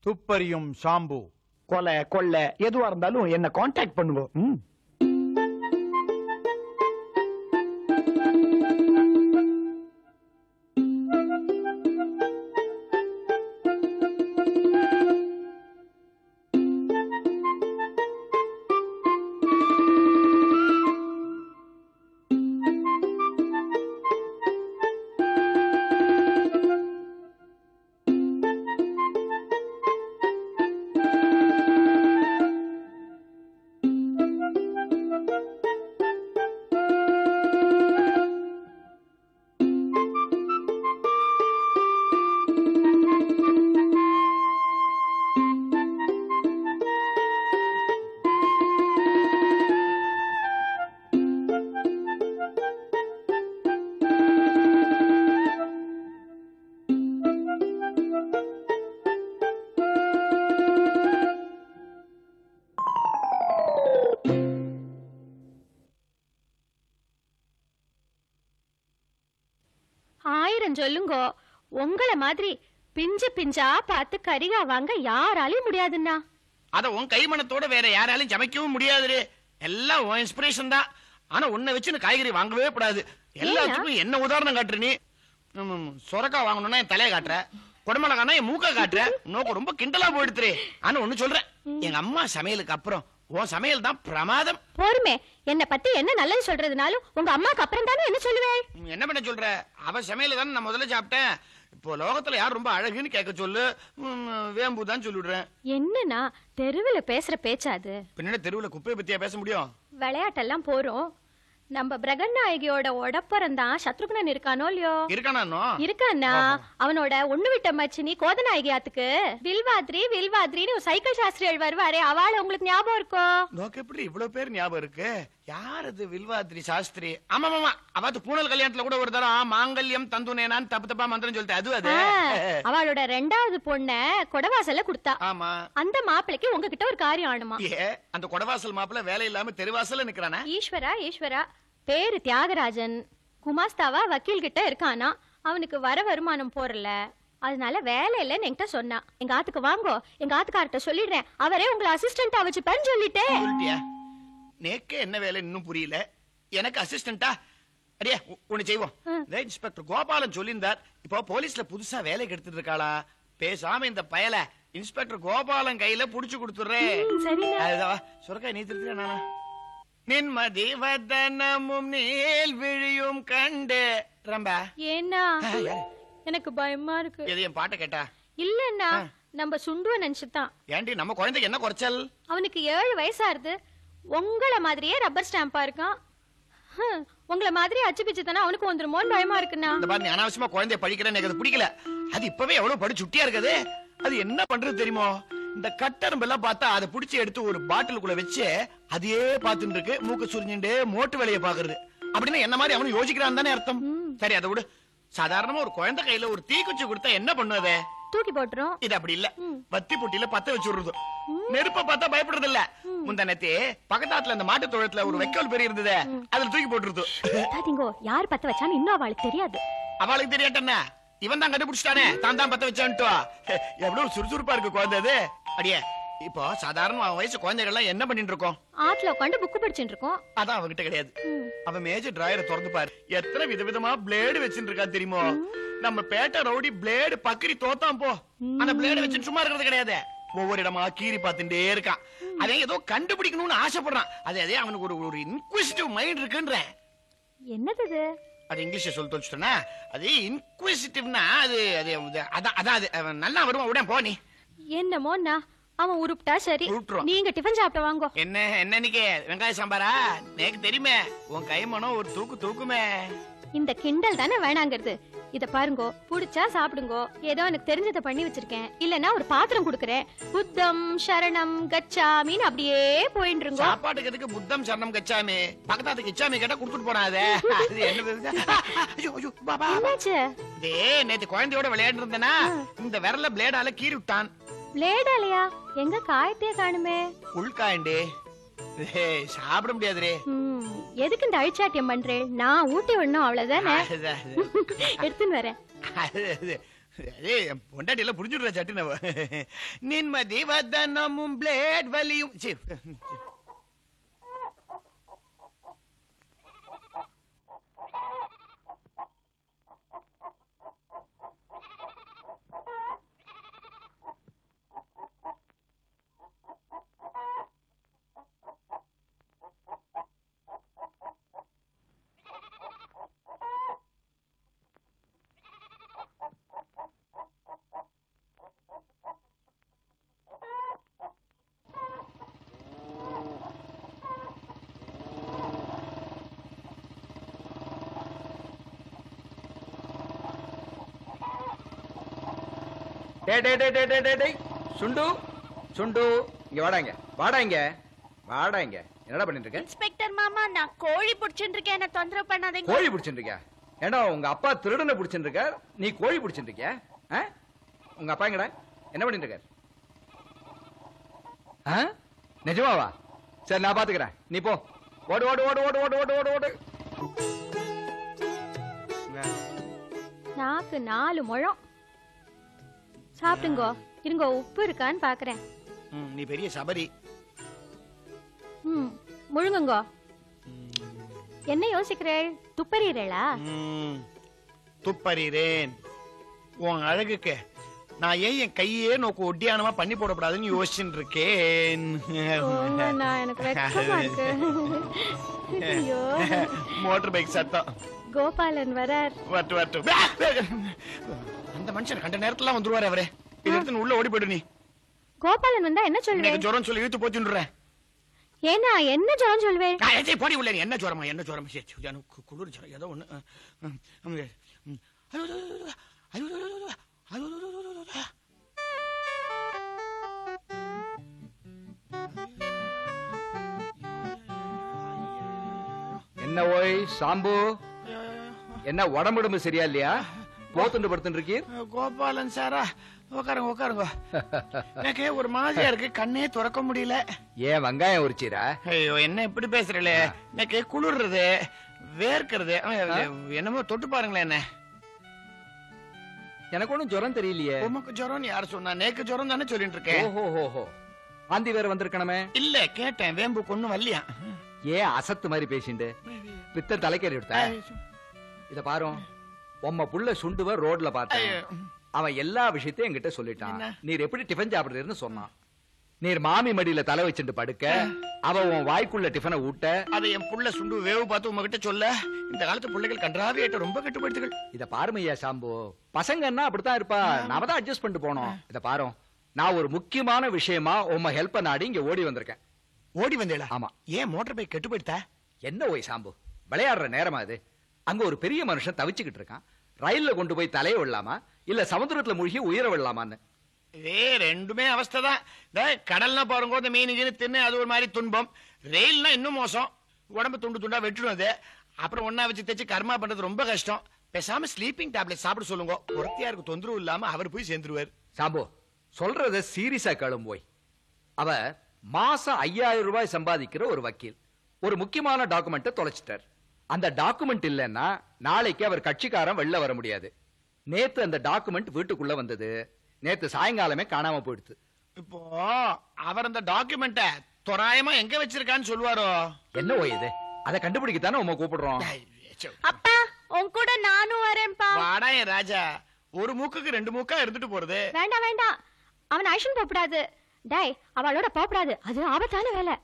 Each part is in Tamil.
துப்பறியும் ஷாம்பு. கொலை கொள்ளை எதுவா இருந்தாலும் என்ன கான்டாக்ட் பண்ணுங்க. சொல்லுங்க, உங்கள மாதிரி பிஞ்சு பிஞ்சா பார்த்து கரிகா வாங்க யாராலையும் முடியாதுன்னா. அத உன் கைமணத்தோட வேற யாராலையும் சமைக்கவும் முடியாது. எல்லாம் உன் இன்ஸ்பிரேஷன் தான். ஆனா உன்னை வச்சு காய்கறி வாங்கவே கூடாது. எல்லாத்துக்கும் என்ன உதாரணம் காட்டுற நீ? சொரக்கா வாங்கணும்னா என் தலையை காட்டுற, குடமிளகானா என் மூக்க காட்டுற. நோக்கு ரொம்ப கிண்டலா போயிடுத்துரு. ஆனா ஒண்ணு சொல்றேன், எங்க அம்மா சமையலுக்கு அப்புறம் உன் சமையல் தான் பிரமாதம். போருமே, என்ன பத்தி என்ன நல்லது சொல்றதுனாலும் உங்க அம்மாக்கு அப்புறம் தானே என்ன சொல்லுவேன்? என்ன பண்ண சொல்ற? அவ சமையல தானே நான் முதல்ல சாப்பிட்டேன். இப்போ லோகத்துல யார் ரொம்ப அழகுன்னு கேட்க சொல்லு, வேம்பு தான் சொல்லிடுறேன். என்னன்னா தெருவுல பேசுற பேச்சாது? பின்னாடி தெருவுல குப்பையை பத்தியா பேச முடியும்? விளையாட்டெல்லாம் போறோம். நம்ம பிரகநாயகியோட உடப்பறம் தான் சத்ருகுணன் இருக்கானோ இல்லையோ? இருக்கானா? அவனோட ஒண்ணு விட்ட மச்சினி கோதநாயகியாத்துக்கு வில்வாத்ரி வில்வாத்ரின்னு ஒரு சைக்கிள் சாஸ்திரிகள் வருவாரே, அவள உங்களுக்கு ஞாபகம் இருக்கும்? நோக்கு எப்படி இவ்வளவு பேர் ஞாபகம் இருக்கு? யார் அது வில்வாத்ரி சாஸ்திரி? ஆமா ஆமா, அவாத்து பூனல் கல்யாணத்துல கூட ஒரு தரம் மாங்கல்யம் தந்துனேனான்னு தப்பு தப்பா மந்திரம் சொல்லிட்டு அது அது அவளோட ரெண்டாவது பொண்ண கொடவாசல்ல கொடுத்தா. ஆமா, அந்த மாப்பிளைக்கு உங்ககிட்ட ஒரு காரியம் ஆணுமா? அந்த கொடவாசல் மாப்பிள்ள வேலை இல்லாம தெருவாசல்ல நிக்கிறானா? ஈஸ்வரா ஈஸ்வரா, பேரு தியாகராஜன், குமாஸ்தாவா வக்கீல் கிட்ட இருக்கானா. அவனுக்கு வர வருமானம் போறல, அதனால வேலை இல்லன்னு என்கிட்ட சொன்னா. எங்க ஆத்துக்கு வாங்கோ, எங்க ஆத்துக்கார்ட்ட சொல்லிடுறேன், அவரே உங்களை அசிஸ்டண்டா வச்சுப்பேன்னு சொல்லிட்டேன். நேக்கு என்ன வேலை இன்னும் புரியல. எனக்கு அசிஸ்டண்டா? அடியே ஒண்ணு செய்வோம். இன்ஸ்பெக்டர் கோபாலன் சொல்லியிருந்தார், இப்போ போலீஸ்ல புதுசா வேலைக்கு எடுத்துட்டு இருக்காளா. பேசாம இந்த பயல இன்ஸ்பெக்டர் கோபாலன் கையில புடிச்சு கொடுத்துடுறேன். சுரக்காய் நீ திருத்தியா? நின்மதி வதனமும் நீல் விழியும் கண்டு ரம்பா. ஏன்னா எனக்கு பயமா இருக்கு. எது என் பாட்டை கேட்டா? இல்லன்னா நம்ம சுண்டுவ நினைச்சுதான். ஏண்டி நம்ம குழந்தைக்கு என்ன குறைச்சல்? அவனுக்கு 7 வயசாருது. உங்கள மாதிரியே ரப்பர் ஸ்டாம்பா இருக்கான். உங்களை மாதிரி அச்சு பிச்சு தானே அவனுக்கு வந்துருமோன்னு பயமா இருக்குன்னா. இந்த மாதிரி அனாவசியமா குழந்தைய படிக்கிறேன்னு எனக்கு பிடிக்கல. அது இப்பவே எவ்வளவு படி சுட்டியா இருக்குது. அது என்ன பண்றது தெரியுமோ? இந்த கட்டரும்பு எல்லாம் பார்த்தா அதை பிடிச்சி எடுத்து ஒரு பாட்டிலுக்குள்ள வச்சு அதையே பாத்துட்டு இருக்கு. மூக்க சுரிஞ்சுட்டு மோட்டு வேலையை பாக்குறது. அப்படின்னா என்ன மாதிரி அவனு யோசிக்கிறான் தானே அர்த்தம். சரி, அதை விடு. சாதாரணமா ஒரு குழந்தை கையில ஒரு தீக்குச்சி கொடுத்தா என்ன பண்ணுவதே? தூக்கி போட்டுரும். இது அப்படி இல்ல, பத்தி பொட்டியில பத்த வச்சு விடுறது. நெருப்ப பார்த்தா பயப்படுறது இல்ல. முந்தானத்தே பக்கத்தாத்துல அந்த மாட்டு தொழுத்துல ஒரு வைக்கோல் பெரிய இருந்தது, அதுல தூக்கி போட்டுருது. யார் பத்த வச்சான்னு இன்னும் அவளுக்கு தெரியாது. அவளுக்கு தெரியாட்டா? இவன் தான் கண்டுபிடிச்சிட்டானே, தான் தான் பத்த வச்சான்ட்டு. எவ்வளவு சுறுசுறுப்பா இருக்கு குழந்தை. அடியே, இப்போ சாதாரண வயசு குழந்தைகள் என்ன பண்ணிட்டு இருக்கோம்? ஆத்துல உட்காந்து புக் படிச்சுட்டு இருக்கோம். அதான் அவகிட்ட கிடையாது. அவன் மேஜர் டிராயரை திறந்து பாரு, எத்தனை விதவிதமா பிளேடு வச்சுட்டு இருக்கா தெரியுமோ? நம்ம பேட்டை ரவுடி பிளேடு பக்கரி தோத்தான் போ. அந்த பிளேடு வச்சு சும்மா இருக்கிறது கிடையாது. ஒவ்வொரு இடமா கீறி பார்த்துட்டே இருக்கான். அதே ஏதோ கண்டுபிடிக்கணும்னு ஆசைப்படுறான். அதே அவனுக்கு ஒரு இன்குவிசிட்டிவ் மைண்ட் இருக்குன்ற. என்னது அது? இங்கிலீஷ்ல சொல்லி தொலைச்சிட்டேன்னா, அது இன்குவிசிட்டிவ்னா அது அதான் அது நல்லா வருவான். உடனே போ நீ. என்னமோண்ணா அவன் உருப்பிட்டா சரி. நீங்க டிஃபன் சாப்பிட்ட வாங்கோ. என்ன இன்னைக்கு வெங்காய சாம்பாரா? எனக்கு தெரியுமே, உன் கைமனம் ஒரு தூக்குமே. இந்த கிண்டல் தானே வேணாங்கிறது. இத பாருங்கோ, புடிச்சா சாப்பிடுங்கோ. ஏதோ எனக்கு தெரிஞ்சதை பண்ணி வச்சிருக்கேன். இல்லன்னா ஒரு பாத்திரம் குடுக்கறேன். புத்தம் சரணம் கச்சாமின்னு அப்படியே போயிட்டு இருங்கோ. சாப்பாட்டுக்கு எதுக்கு புத்தம் சரணம் கச்சாமி? பக்கத்தாத்துக்கு கிச்சாமி கேட்டா குடுத்துட்டு போனாதே. அது என்ன? ஐயோ ஐயோ பாபா, என்னாச்சு? நேத்து குழந்தையோட விளையாட்டு இருந்தேனா, இந்த விரல பிளேடால கீறி விட்டான். பிளேடாலயா? எங்க காயத்தையே காணுமே. உள்காயண்டே, சாப்பிட முடியாதுரே. எதுக்கு இந்த அழிச்சாட்டியம் பண்றேன்? நான் ஊட்டி விடணும், அவ்வளவுதானே. எடுத்துன்னு வரேன். பொண்டாட்டி எல்லாம் புரிஞ்சுடுற சட்டுனவ. நின்மதி வதனமும் பிளேட் வலியும். சுண்டு சுண்டு இங்க வாடாங்க வாடாங்க வாடாங்க. என்னடா பண்ணிட்டு இருக்க? இன்ஸ்பெக்டர் மாமா, நான் கோழி புடிச்சிட்டு இருக்கேன், என்ன தொந்தரவு பண்ணாதீங்க. கோழி புடிச்சிட்டு இருக்கியா? ஏண்டா உங்க அப்பா திருடனை புடிச்சிட்டு இருக்க, நீ கோழி புடிச்சிட்டு இருக்கியா? உங்க அப்பா எங்கடா என்ன பண்ணிட்டு இருக்காரு? நிஜமாவா? சரி நான் பாத்துக்கிறேன், நீ போ. ஓடு ஓடு ஓடு ஓடு ஓடு ஓடு ஓடு ஓடு. நாக்கு 4 முழம். சாப்பிடுங்கோ. இருங்கோ, உப்பு இருக்கான்னு பாக்குறேன். நீ பெரிய சபரி. முழுங்குங்கோ. என்ன யோசிக்கிறேள்? துப்பறீரேளா? துப்பறீரேன். உன் அழகுக்கு நான் ஏன் என் கையே நோக்கு ஒட்டியானமா பண்ணி போடக்கூடாதுன்னு யோசிச்சுட்டு இருக்கேன். எனக்கு வெட்கமா இருக்கு. ஐயோ, மோட்டார் பைக் சத்தம். கோபாலன் வரார். வட்டு வட்டு. அந்த மனுஷன் கண்ட நேரத்துல வந்துருவாரு அவரே. இது எடுத்து உள்ள ஓடி போயிடு. நீ கோபாலன் வந்தா என்ன சொல்லுவேன்? எனக்கு ஜுரம் சொல்லி இழுத்து போச்சுன்றேன். ஏன்னா என்ன ஜுரம் சொல்லுவேன்? போடி உள்ள. என்ன ஜுரமா? என்ன ஜுரம்? குளிர் ஜுரம் ஏதோ ஒண்ணு. என்ன ஓய் சாம்பு, என்ன உடம்புடம்பு சரியா இல்லையா? போத்துண்டு படுத்துட்டு இருக்கீர்? கோபாலன் சாரா, உட்காருங்க உட்காருங்க. எனக்கு ஒரு மாதிரியா இருக்கு, கண்ணே துறக்க முடியல. ஏன் வெங்காயம் உரிச்சீரா? ஐயோ, என்ன இப்படி பேசுறே? எனக்கு குளிர்றது, வேர்க்கிறது. என்னமோ தொட்டு பாருங்களேன். என்ன எனக்கு ஒண்ணும் ஜுரம் தெரியலையே. உமக்கு ஜுரம் யாரு சொன்னா? நேக்கு ஜுரம் தானே சொல்லிட்டு இருக்கேன். ஓஹோ, வாந்தி வேற வந்திருக்கணுமே. இல்ல, கேட்டேன். வேம்பு கொன்னு வரலையா? ஏன் அசத்து மாதிரி பேசிண்டு பித்த தலைக்கறி எடுத்த? இத பாரு, உம்ம புள்ள சுண்டுவ ரோட்ல பார்த்தேன். அவன் எல்லா விஷயத்தையும் என்கிட்ட சொல்லிட்டான். நீர் எப்படி டிஃபன் சாப்பிடுறீர்னு சொன்னான். நீர் மாமி மடியில தலை வச்சுட்டு படுக்க, அவ உன் வாய்க்குள்ள டிஃபனை ஊட்ட. அதை என் புள்ள சுண்டு வேவு பார்த்து உங்ககிட்ட சொல்ல. இந்த காலத்து பிள்ளைகள் கன்றாவே ரொம்ப கட்டுப்படுத்துகள். இத பாருமையா சாம்பு, பசங்கன்னா அப்படித்தான் இருப்பா. நாம தான் அட்ஜஸ்ட் பண்ணிட்டு போனோம். இத பாரு, நான் ஒரு முக்கியமான விஷயமா உம்ம ஹெல்ப் நாடி இங்க ஓடி வந்திருக்கேன். ஓடி வந்தேளா? ஆமா. ஏன் மோட்டார் பைக் கெட்டு போயிட்டா? என்ன ஓய் சாம்பு, விளையாடுற நேரமா அது? அங்க ஒரு பெரிய மனுஷன் தவிச்சுக்கிட்டு இருக்கான். ரயில்ல கொண்டு போய் தலைய விடலாமா, இல்ல சமுத்திரத்துல மூழ்கி உயிர விடலாமான்னு? ரெண்டுமே அவஸ்தான். கடல்னா பாருங்க, இந்த மீன் கீழ் தின்னு அது ஒரு மாதிரி துன்பம். ரயில்னா இன்னும் மோசம். உடம்பு துண்டு துண்டா வெட்டிடும். அது அப்புறம் ஒன்னா வச்சு தைச்சு கர்மா பண்றது ரொம்ப கஷ்டம். பேசாம ஸ்லீப்பிங் டேப்லெட் சாப்பிட சொல்லுங்க. ஒருத்தியாருக்கு தொந்தரவு இல்லாம அவர் போய் சேர்ந்துருவார். சாம்பு, சொல்றத சீரியஸா கேளும் போய். அவ மாசம் 5000 ரூபாய் சம்பாதிக்கிற ஒரு வக்கீல் ஒரு முக்கியமான டாக்குமெண்ட்டை தொலைச்சிட்டார். அந்த டாக்குமெண்ட் இல்லைன்னா நாளைக்கு அவர் கட்சிக்காரன் வெளில வர முடியாது. நேத்து அந்த டாக்குமெண்ட் வீட்டுக்குள்ள வந்தது. நேத்து சாயங்காலமே காணாம போயிடுது. இப்போ அவர் அந்த டாக்குமெண்ட தோராயமா எங்க வச்சிருக்கான்னு சொல்லுவாரோ? என்ன ஓய் இது? அதை கண்டுபிடிக்கத்தானே உங்க கூப்பிடுறோம். அப்பா, உன் கூட நானும் வரேன்பா. வாடா என் ராஜா. ஒரு மூக்குக்கு 2 மூக்கா இருந்துட்டு போறது. வேண்டாம் வேண்டாம், அவன் ஐஷன் போகக்கூடாது. டேய், அவளோட போகக்கூடாது, அது ஆபத்தான வேலை.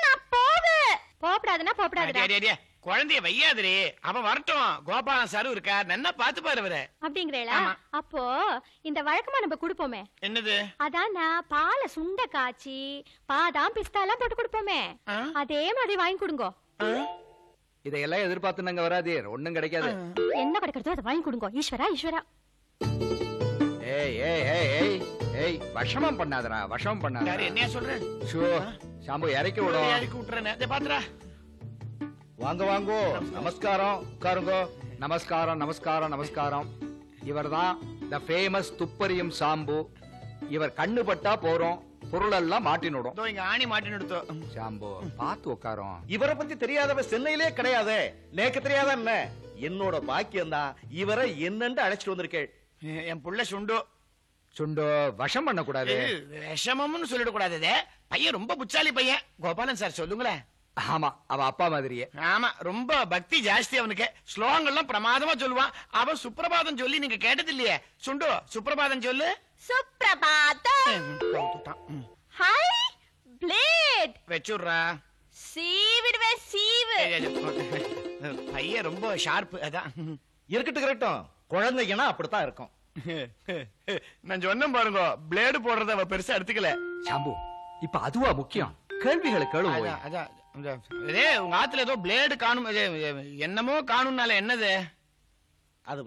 நான் போவேன். போகக்கூடாதுன்னா போகக்கூடாது. குழந்தைய வையாதிரே, அவன் வரட்டும். கோபாலன் சாரு இருக்கா, நல்லா பாத்து பாரு அவரை. அப்படிங்கிறேளா? அப்போ இந்த வழக்கமா நம்ம குடுப்போமே. என்னது? அதான் பாலை சுண்ட காய்ச்சி பாதாம் பிஸ்தா எல்லாம் போட்டு குடுப்போமே, அதே மாதிரி வாங்கி கொடுங்க. இதையெல்லாம் எதிர்பார்த்து நாங்க வராதே, ஒண்ணும் கிடைக்காது. என்ன கிடைக்கிறதோ அதை வாங்கி கொடுங்க. ஈஸ்வரா ஈஸ்வரா. ஏய் ஏய் ஏய் ஏய் ஏய், வஷமம் பண்ணாதடா, வஷமம் பண்ணாத. என்ன சொல்ற? சாம்பு இறக்கி விடும். இறக்கி விட்டுறேன். பாத்துறா. வாங்க வாங்கோ, நமஸ்காரம், உட்காருங்கோ. நமஸ்காரம் நமஸ்காரம் நமஸ்காரம். இவர்தான் த ஃபேமஸ் துப்பறியும் சாம்பு. இவர் கண்ணு பட்டா போறோம், பொருள் எல்லாம் மாட்டினுடும். இங்க ஆணி மாட்டினுடுத்தோம். சாம்பு பாத்து உட்காரும். இவரை பத்தி தெரியாதவ சென்னையிலே கிடையாது. நேக்கு தெரியாத என்ன? என்னோட பாக்கியம் தான் இவரை என்னன்னு அழைச்சிட்டு வந்திருக்கேன். என் புள்ள சுண்டு. சுண்டோ விஷம் பண்ண கூடாது. விஷமம்னு சொல்லிடக்கூடாது. பையன் ரொம்ப புச்சாலி பையன். கோபாலன் சார் சொல்லுங்களேன். ஆமா, அவ அப்பா மாதிரியே. ஆமா, ரொம்ப பக்தி ஜாஸ்தி அவனுக்கு. ஸ்லோகங்கள்லாம் பிரமாதமா சொல்லுவான். அவன் சுப்பிரபாதம் சொல்லி நீங்க கேட்டது இல்லையே. சுண்டு, சுப்பிரபாதம் சொல்லு. சுப்பிரபாதம். ஹாய் பிளேட் வச்சுடுறா. சீவிடுவே சீவு. பையன் ரொம்ப ஷார்ப். அதான் இருக்கட்டும், குழந்தைங்கன்னா அப்படித்தான் இருக்கும். நான் சொன்னேன் பாருங்க, பிளேடு போடுறத அவ பெருசா எடுத்துக்கல. சாம்பு, இப்ப அதுவா முக்கியம்? கேள்விகளை கேளும். உங்க ஆத்துல ஏதோ பிளேடு காணும், என்னமோ காணும்னால என்னது? அது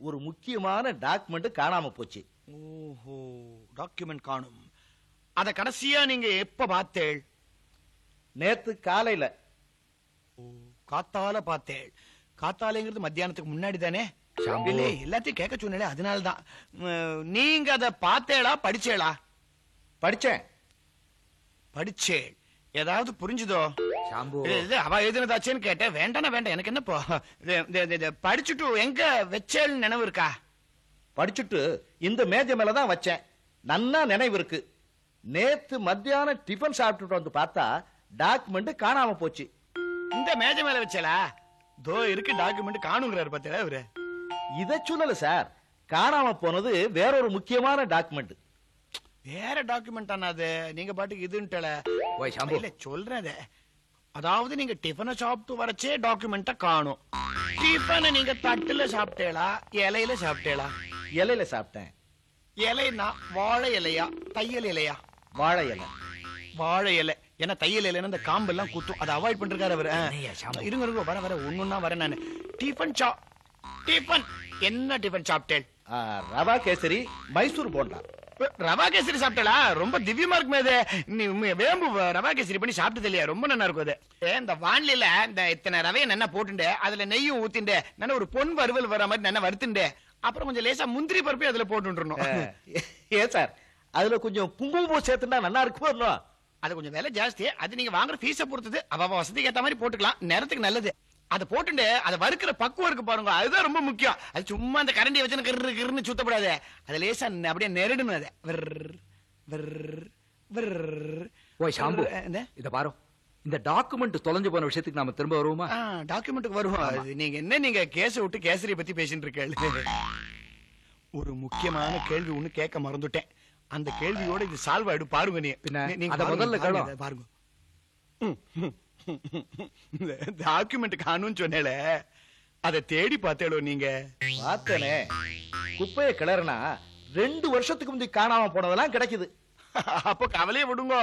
ஒரு முக்கியமான டாக்குமெண்ட் காணாம போச்சு. ஓஹோ, டாக்குமெண்ட் காணும். அத கடைசியா நீங்க எப்ப பார்த்தேள்? நேத்து காலையில. காத்தால பார்த்தேள். காத்தாலேங்கிறது மத்தியானத்துக்கு முன்னாடி தானே? எல்லாத்தையும் கேட்க சொன்னே, அதனாலதான். நீங்க அத பார்த்தேளா படிச்சேளா? படிச்சேன். படிச்சேள். ஏதாவது புரிஞ்சுதோ? அவ எதுனதாச்சேன்னு கேட்டேன். வேண்டாம் வேண்டாம், எனக்கு என்னப்போ. படிச்சுட்டு எங்க வச்சேள் நினைவு இருக்கா? படிச்சுட்டு இந்த மேஜை மேலதான் வச்சேன். நன்னா நினைவு இருக்கு. நேத்து மத்தியானம் டிபன் சாப்பிட்டுட்டு வந்து பார்த்தா டாக்குமெண்ட் காணாம போச்சு. இந்த மேஜை மேல வச்சலா? தோ இருக்கு டாக்குமெண்ட் காணுங்கிறாரு பார்த்தா அவரு. இத சொல்லல சார், காணாம போனது வேற ஒரு முக்கியமான டாக்குமெண்ட். வேற டாக்குமெண்ட் ஆனாது? நீங்க பாட்டுக்கு இதுன்ட்டல. இல்ல சொல்றத. அதாவது நீங்க டிஃபனை சாப்பிட்டு வரச்சே டாக்குமெண்ட்ட காணும். டிஃபனை நீங்க தட்டுல சாப்பிட்டேளா இலையில சாப்பிட்டேளா? இலையில சாப்பிட்டேன். இலைன்னா வாழை இலையா தையல் இலையா? வாழை இலை. வாழை இலை. ஏன்னா தையல் இலைன்னு அந்த காம்பு எல்லாம் குத்தும். அதை அவாய்ட் பண்றாரு அவரு. இருங்க வர வர ஒண்ணுன்னா வரேன் நானு. டிஃபன் டிஃபன் என்ன டிஃபன் சாப்பிட்டேன்? ரவா கேசரி, மைசூர் போண்டா. ரவா கேசரி சாப்பிட்டா? ரொம்ப திவ்யமா இருக்குமே அது. நீ வேம்பு ரவா கேசரி பண்ணி சாப்பிட்டது இல்லையா? ரொம்ப நல்லா இருக்கும் அது. இந்த வானிலையில இந்த இத்தனை ரவையை நல்லா போட்டுண்டு அதுல நெய்யும் ஊத்திண்டு நல்ல ஒரு பொன் வறுவல் வர மாதிரி நல்லா வறுத்துண்டு அப்புறம் கொஞ்சம் லேசா முந்திரி பருப்பே அதுல போட்டுறணும். ஏன் சார், அதுல கொஞ்சம் குங்குமம் சேர்த்துட்டா நல்லா இருக்குமோ? அது கொஞ்சம் விலை ஜாஸ்தி. அது நீங்க வாங்குற ஃபீஸை பொறுத்தது. அவ வசதிக்கு ஏத்த மாதிரி போட்டுக்கலாம். நேரத்துக்கு நல்லது. அதை போட்டுண்டு அதை வறுக்கிற பக்குவம் இருக்கு பாருங்க, அதுதான் ரொம்ப முக்கியம். அது சும்மா அந்த கரண்டி வச்சு கிருன்னு சுத்தப்படாது. அது லேசா அப்படியே நெருடணும். அதை சாம்பு, இத பாரு. இந்த டாக்குமெண்ட் தொலைஞ்சு போன விஷயத்துக்கு நாம திரும்ப வருவோமா? டாக்குமெண்ட்டுக்கு வருவோம். நீங்க என்ன நீங்க கேஸ விட்டு கேசரிய பத்தி பேசிட்டு இருக்க? ஒரு முக்கியமான கேள்வி ஒண்ணு கேட்க மறந்துட்டேன். அந்த கேள்வியோட இது சால்வ் ஆயிடும் பாருங்க. நீங்க முதல்ல கேளுங்க பாருங்க. டாக்குமெண்ட் காணும்னு சொன்னேல, அதை தேடி பார்த்தேளோ நீங்க? பார்த்தனே. குப்பையை கிளறனா 2 வருஷத்துக்கு முந்தி காணாம போனதெல்லாம் கிடைக்குது. அப்ப கவலையை விடுங்க,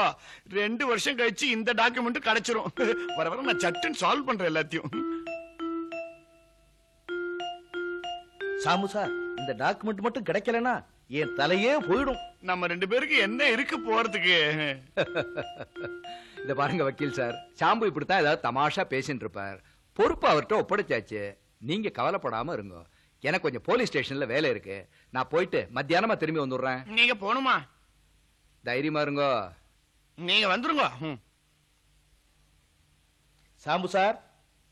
2 வருஷம் கழிச்சு இந்த டாக்குமெண்ட் கிடைச்சிரும். வர வர நான் சட்டுன்னு சால்வ் பண்றேன் எல்லாத்தையும். சாமு சார், இந்த டாக்குமெண்ட் மட்டும் கிடைக்கலனா என் தலையே போயிடும். நம்ம 2 பேருக்கு என்ன இருக்கு போறதுக்கு? இத பாருங்க வக்கீல் சார், சாம்பு இப்படித்தான் ஏதாவது தமாஷா பேசிட்டு இருப்பார். பொறுப்பு அவர்கிட்ட ஒப்படைச்சாச்சு. நீங்க கவலைப்படாம இருங்க. எனக்கு கொஞ்சம் போலீஸ் ஸ்டேஷன்ல வேலை இருக்கு. நான் போயிட்டு மத்தியானமா திரும்பி வந்துடுறேன். நீங்க போணுமா? தைரியமா இருங்க. நீங்க வந்துருங்க. சாம்பு சார்,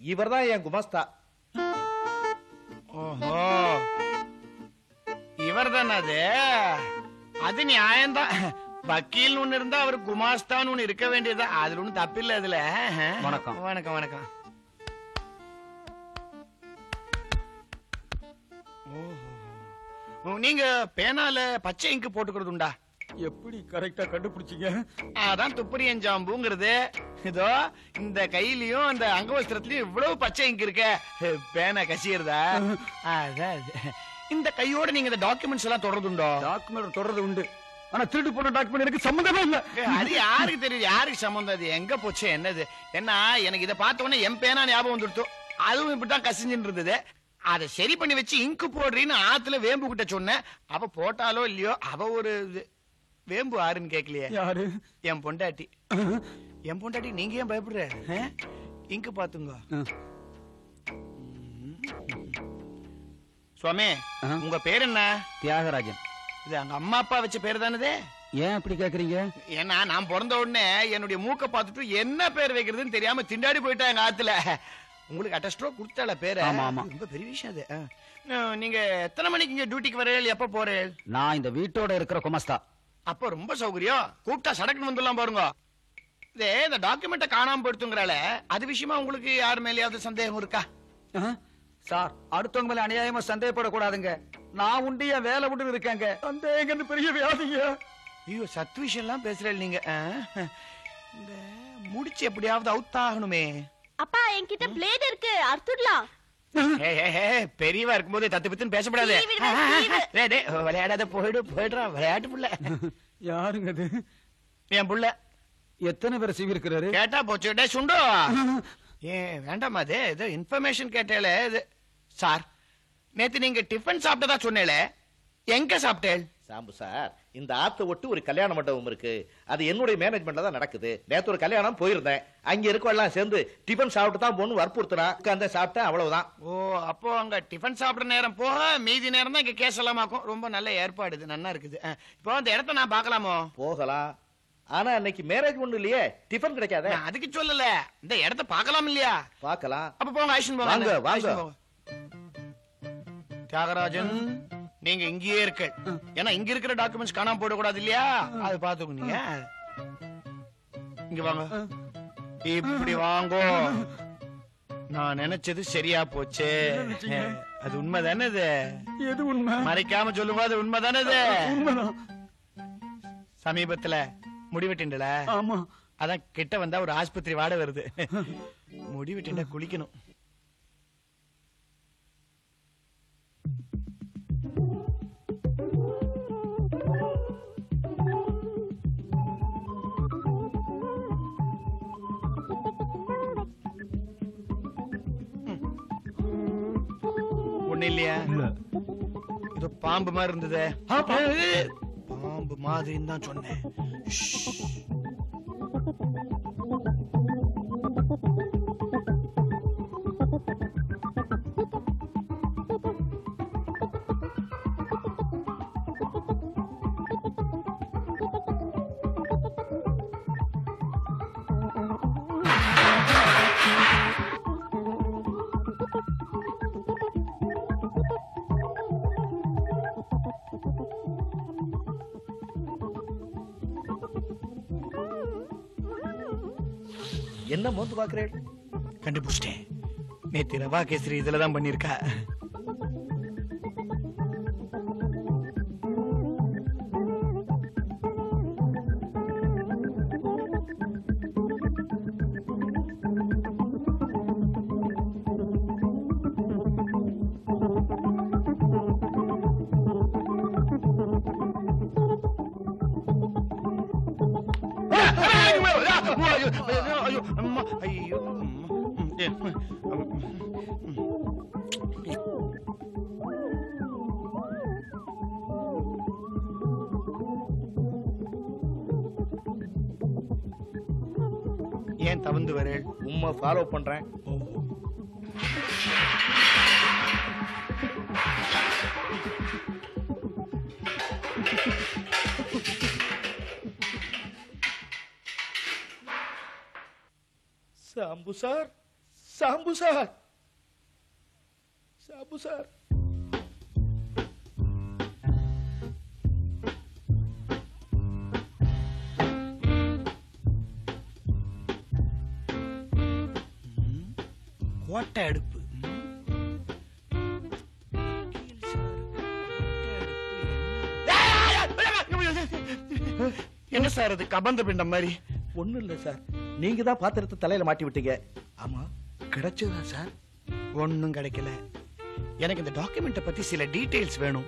இவர்தான் என் குமாஸ்தா. ஓஹோ, இவர் தானே அது? அது நியாயம்தான். வக்கீல் ஒண்ணு இருந்தா அவர் குமாஸ்தான் ஒண்ணு இருக்க வேண்டியது. அதுல ஒண்ணு தப்பில்ல. அதுல வணக்கம். வணக்கம் வணக்கம். நீங்க பேனால பச்சை இங்கு போட்டுக்கிறது உண்டா? எப்படி கரெக்டா கண்டுபிடிச்சீங்க? அதான் துப்பறியன் ஜாம்புங்கிறது. இதோ இந்த கையிலயும் அந்த அங்கவஸ்திரத்திலயும் இவ்வளவு பச்சை இங்கு இருக்க. பேனா கசியறதா? இந்த கையோட நீங்க இந்த டாக்குமெண்ட்ஸ் எல்லாம் தொடர்றது உண்டோ? டாக்குமெண்ட் தொடர்றது உண்டு. ஆனா திருட்டு போன டாக்குமெண்ட் எனக்கு சம்பந்தமே இல்ல. அது யாருக்கு தெரியும்? யாருக்கு சம்பந்தம்? அது எங்க போச்சு என்னது? ஏன்னா எனக்கு இதை பார்த்த உடனே என் பேனா ஞாபகம் வந்துடுத்து. அதுவும் இப்படிதான் கசிஞ்சுட்டு இருந்தது. அதை சரி பண்ணி வச்சு இங்கு போடுறீன்னு ஆத்துல வேம்பு கிட்ட சொன்னேன். அவ போட்டாலோ இல்லையோ, அவ ஒரு வேம்பு ஆறுன்னு கேட்கலையே. யாரு? என் பொண்டாட்டி. என் பொண்டாட்டி நீங்க ஏன் பயப்படுற? இங்கு பாத்துங்க சுவாமி. உங்க பேர் என்ன? தியாகராஜன். இது அங்க அம்மா அப்பா வச்ச பேர் தானதே? ஏன் அப்படி கேக்குறீங்க? ஏன்னா நான் பிறந்த உடனே என்னுடைய மூக்க பார்த்துட்டு என்ன பேர் வைக்கிறதுன்னு தெரியாம திண்டாடி போயிட்டா எங்க ஆத்துல. உங்களுக்கு அட்டஸ்ட்ரோ கொடுத்தால பேரு. ஆமா ஆமா, ரொம்ப பெரிய விஷயம் அது. நீங்க எத்தனை மணிக்கு இங்க டியூட்டிக்கு வரேள், எப்ப போறேள்? நான் இந்த வீட்டோட இருக்கிற குமஸ்தா. அப்ப ரொம்ப சௌகரியம், கூப்பிட்டா சடக்குன்னு வந்துடலாம் பாருங்க. இந்த டாக்குமெண்ட காணாம போயிடுத்துங்கறால அது விஷயமா உங்களுக்கு யார் மேலயாவது சந்தேகம் இருக்கா? சார், அடுத்தவங்க மேல அநியாயமா சந்தேகப்படக்கூடாதுங்க. நான் உண்டு என் வேலை விட்டு இருக்காங்க. சந்தேகன்னு பெரிய வியாதிங்க. ஐயோ, சத்து விஷயம் எல்லாம் பேசுறேன் நீங்க. இந்த முடிச்சு எப்படியாவது அவுத்தாகணுமே. அப்பா என்கிட்ட பிளேட் இருக்கு, அறுத்துடலாம். பெரியவா இருக்கும்போது தத்து பித்துன்னு பேசப்படாது. விளையாடாத போயிடுறா விளையாட்டு புள்ள. யாருங்க அது? என் புள்ள. எத்தனை பேர் சீவி இருக்கிறாரு? கேட்டா போச்சு. டே சுண்டு, வேண்டாமா அது ஏதோ இன்ஃபர்மேஷன் கேட்டேல இது. சார், நேத்து நீங்க டிஃபன் சாப்பிட்டதா சொன்னேல, எங்க சாப்பிட்டேள்? சாம்பு சார், இந்த ஆத்த ஒட்டு ஒரு கல்யாண மண்டபம் இருக்கு. அது என்னுடைய மேனேஜ்மெண்ட்ல தான் நடக்குது. நேத்து ஒரு கல்யாணம் போயிருந்தேன். அங்க இருக்கவெல்லாம் சேர்ந்து டிஃபன் சாப்பிட்டு தான் போன்னு வற்புறுத்தினா உட்கார்ந்து சாப்பிட்டேன், அவ்வளவுதான். ஓ, அப்போ அங்க டிஃபன் சாப்பிடுற நேரம் போக மீதி நேரம் தான் இங்க கேஸ் எல்லாம் ஆக்கும். ரொம்ப நல்ல ஏற்பாடு இது, நல்லா இருக்குது. இப்போ அந்த இடத்த நான் பார்க்கலாமோ? போகலாம். ஆனா அன்னைக்கு மேரேஜ் ஒண்ணு இல்லையே, டிஃபன் கிடைக்காதே. நான் அதுக்கு சொல்லல, இந்த இடத்த பார்க்கலாம் இல்லையா? பார்க்கலாம். அப்ப போங்க, ஐஷன் போங்க. வாங்க, வாங்க. ஐஷன் போங்க. தியாகராஜன், நீங்க இங்கேயே இருக்க. ஏன்னா இங்க இருக்கிற டாக்குமெண்ட்ஸ் காணாம போட கூடாது இல்லையா? அது பாத்துக்கோ. நீங்க இங்க வாங்க, இப்படி வாங்கோ. நான் நினைச்சது சரியா போச்சு. அது உண்மை தானே? இது எது உண்மை? மறைக்காம சொல்லுங்க, அது உண்மை தானே? இது உண்மைதான். சமீபத்துல முடிவெட்டிண்டல. ஆமா. அதான் கிட்ட வந்தா ஒரு ஆஸ்பத்திரி வாட வருது. முடிவெட்டிண்ட குளிக்கணும். ஒண்ணு இல்லையா? இது பாம்பு மாதிரி இருந்தது. பாம்பு மாதிரின்னு தான் சொன்னேன். என்ன மோந்து பாக்குறேன்? கண்டுபிடிச்சிட்டேன். நேத்து ரவா கேசரி இதுலதான் பண்ணிருக்கா. ஏன் தவந்து வரேள்? உம்மை ஃபாலோ பண்றேன். Sambu sir, Sambu sir, Sambu sir. கோட்டை அடுப்பு. என்ன சார் அது கபந்த பிண்டம் மாதிரி? ஒண்ணு இல்ல சார், நீங்க தான் பாத்திரத்தை தலையில மாட்டி விட்டீங்க. ஆமா, கிடைச்சதா சார்? ஒண்ணும் கிடைக்கல. எனக்கு இந்த டாக்குமெண்ட பத்தி சில டீடைல்ஸ் வேணும்.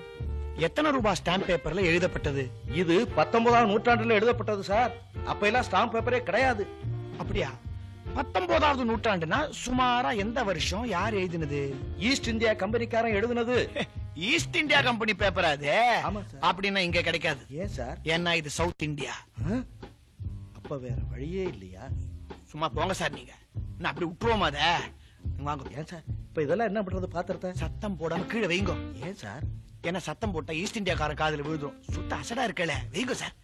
எத்தனை ரூபாய் ஸ்டாம்ப் பேப்பர்ல எழுதப்பட்டது? இது 19ஆம் நூற்றாண்டுல எழுதப்பட்டது சார். அப்ப எல்லாம் ஸ்டாம்ப் பேப்பரே கிடையாது. அப்படியா? 19வது நூற்றாண்டுனா சுமாரா எந்த வருஷம்? யார் எழுதினது? ஈஸ்ட் இந்தியா கம்பெனிக்காரன் எழுதுனது. ஈஸ்ட் இந்தியா கம்பெனி பேப்பர் அது. ஆமா சார். அப்படின்னா இங்க கிடைக்காது. ஏன் சார்? ஏன்னா இது சவுத் இந்தியா. அப்ப வேற வழியே இல்லையா? சும்மா போங்க சார், நீங்க நான் அப்படி விட்டுருவோமா? அத வாங்க. ஏன் சார் இப்ப இதெல்லாம் என்ன பண்றது? பாத்திரத்தை சத்தம் போடாம கீழே வைங்க. ஏன் சார்? ஏன்னா சத்தம் போட்டா ஈஸ்ட் இந்தியாக்காரன் காதுல விழுதும். சுத்த அசடா இருக்கல, வைங்க சார்.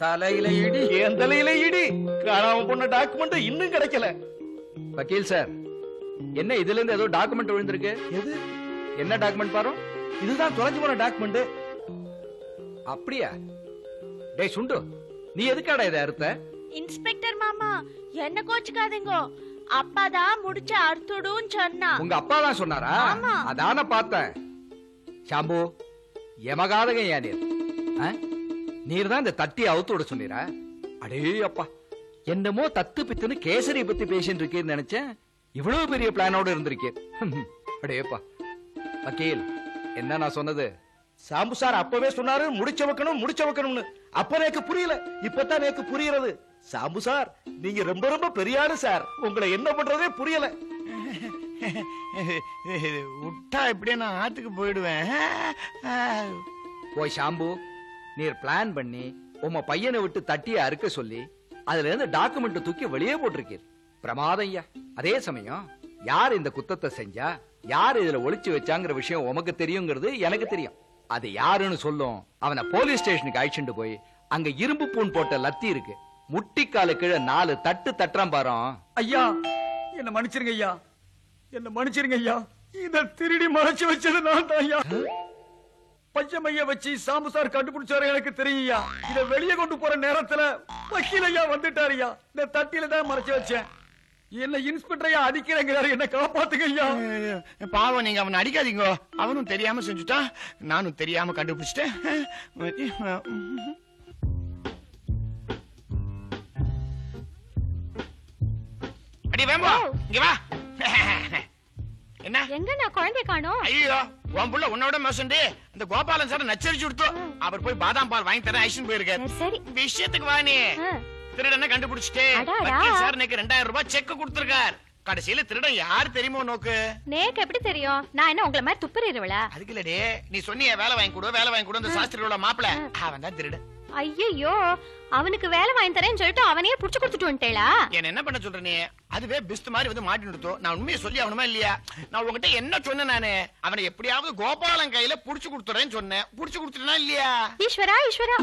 தலையில இடி. என் தலையில இடி. காணாம போன டாக்குமெண்ட் இன்னும் கிடைக்கல. வக்கீல் சார், என்ன இதுல இருந்து ஏதோ டாக்குமெண்ட் விழுந்திருக்கு? எது? என்ன டாக்குமெண்ட் பாரு? இதுதான் தொலைஞ்சு போன டாக்குமெண்ட். அப்படியா? டேய் சுண்டு, நீ எதுக்காடா இதை அறுத்த? இன்ஸ்பெக்டர் மாமா என்ன கோச்சுக்காதீங்க, அப்பாதான் முடிச்ச அறுத்துடுன்னு சொன்னா. உங்க அப்பா தான் சொன்னாரா? ஆமா. அதான பார்த்தேன். ஷாம்பு, எமகாதக ஏன் நீர்? நீர் தான் இந்த தட்டி அவுத்து விட சொன்னீரா? அடே அப்பா, என்னமோ தத்து பித்துன்னு கேசரி பத்தி பேசிட்டு இருக்கேன்னு நினைச்சேன். இவ்வளவு பெரிய பிளானோட இருந்திருக்கேன். அடேப்பா. வக்கீல், என்ன நான் சொன்னது? சாம்பு சார் அப்பவே சொன்னாரு முடிச்ச வைக்கணும்னு. அப்ப எனக்கு புரியல, இப்பதான் எனக்கு புரியுறது. சாம்பு சார், நீங்க ரொம்ப ரொம்ப பெரிய ஆளு சார். உங்களை என்ன பண்றதே புரியல. விட்டா இப்படியே நான் ஆத்துக்கு போயிடுவேன். போய் ஷாம்பு, நீர் பிளான் பண்ணி உங்க பையனை விட்டு தட்டிய அறுக்க சொல்லி அதுல இருந்து டாக்குமெண்ட் தூக்கி வெளியே போட்டிருக்கீர். பிரமாதம் ஐயா. அதே சமயம் யார் இந்த குத்தத்தை செஞ்சா, யார் இதுல ஒளிச்சு வச்சாங்கிற விஷயம் உமக்கு தெரியுங்கிறது எனக்கு தெரியும். அது யாருன்னு சொல்லும். அவனை போலீஸ் ஸ்டேஷனுக்கு அழைச்சிட்டு போய் அங்க இரும்பு பூன் போட்ட லத்தி இருக்கு, முட்டிக்கால கீழே 4 தட்டு தட்டுறான் பாரு. ஐயா என்ன மன்னிச்சிருங்க ஐயா, என்ன மன்னிச்சிருங்க ஐயா. இத திருடி மறைச்சு வச்சது நான் தான் ஐயா. பச்சைமைய வச்சு சாம்பு சார் கண்டுபிடிச்சாரு எனக்கு தெரியும் ஐயா. இத வெளியே கொண்டு போற நேரத்துல வக்கீல் ஐயா வந்துட்டாரு ஐயா. இந்த தட்டில தான் மறைச்சு வச்சேன். என்ன இன்ஸ்பெக்டர் ஐயா அடிக்கிறேங்கிறாரு, என்ன காப்பாத்துங்க ஐயா. பாவம், நீங்க அவனை அடிக்காதீங்க. அவனும் தெரியாம செஞ்சுட்டான், நானும் தெரியாம கண்டுபிடிச்சிட்டேன். அடி வேம்பா, இங்க வா. என்ன எங்க நான் குழந்தை காணோம்? ஐயோ, உன் புள்ள உன்னோட மோசண்டி. அந்த கோபாலன் சார் நச்சரிச்சு கொடுத்தோம். அவர் போய் பாதாம் பால் வாங்கி தரேன் ஐஷன் போயிருக்காரு. சரி. விஷயத்துக்கு வா நீ. திருடனை கண்டுபிடிச்சிட்டே சார் எனக்கு 2000 ரூபாய் செக் கொடுத்திருக்கார். கடைசியில திருடன் யார் தெரியுமோ நோக்கு. நேக்கு எப்படி தெரியும்? நான் என்ன உங்களை மாதிரி துப்புறீருவளா? அதுக்கு இல்லடே, நீ சொன்னிய வேலை வாங்கி கொடு அந்த சாஸ்திரியோட மாப்பிள, அவன் தான் திருடன். ஐயோ, அவனுக்கு வேலை வாங்கி தரேன்னு சொல்லிட்டு அவனையே புடிச்சு கொடுத்துட்டு வந்துட்டேளா? என்ன பண்ண சொல்ற நீ? அதுவே பிஸ்ட் மாதிரி வந்து மாட்டி நிறுத்தோம். நான் உண்மையை சொல்லி அவனுமா இல்லையா? நான் உங்ககிட்ட என்ன சொன்னேன்? நானு அவனை எப்படியாவது கோபாலன் கையில புடிச்சு கொடுத்துறேன்னு சொன்னேன். புடிச்சு கொடுத்துட்டா இல்லையா? ஈஸ்வரா ஈஸ்வரா,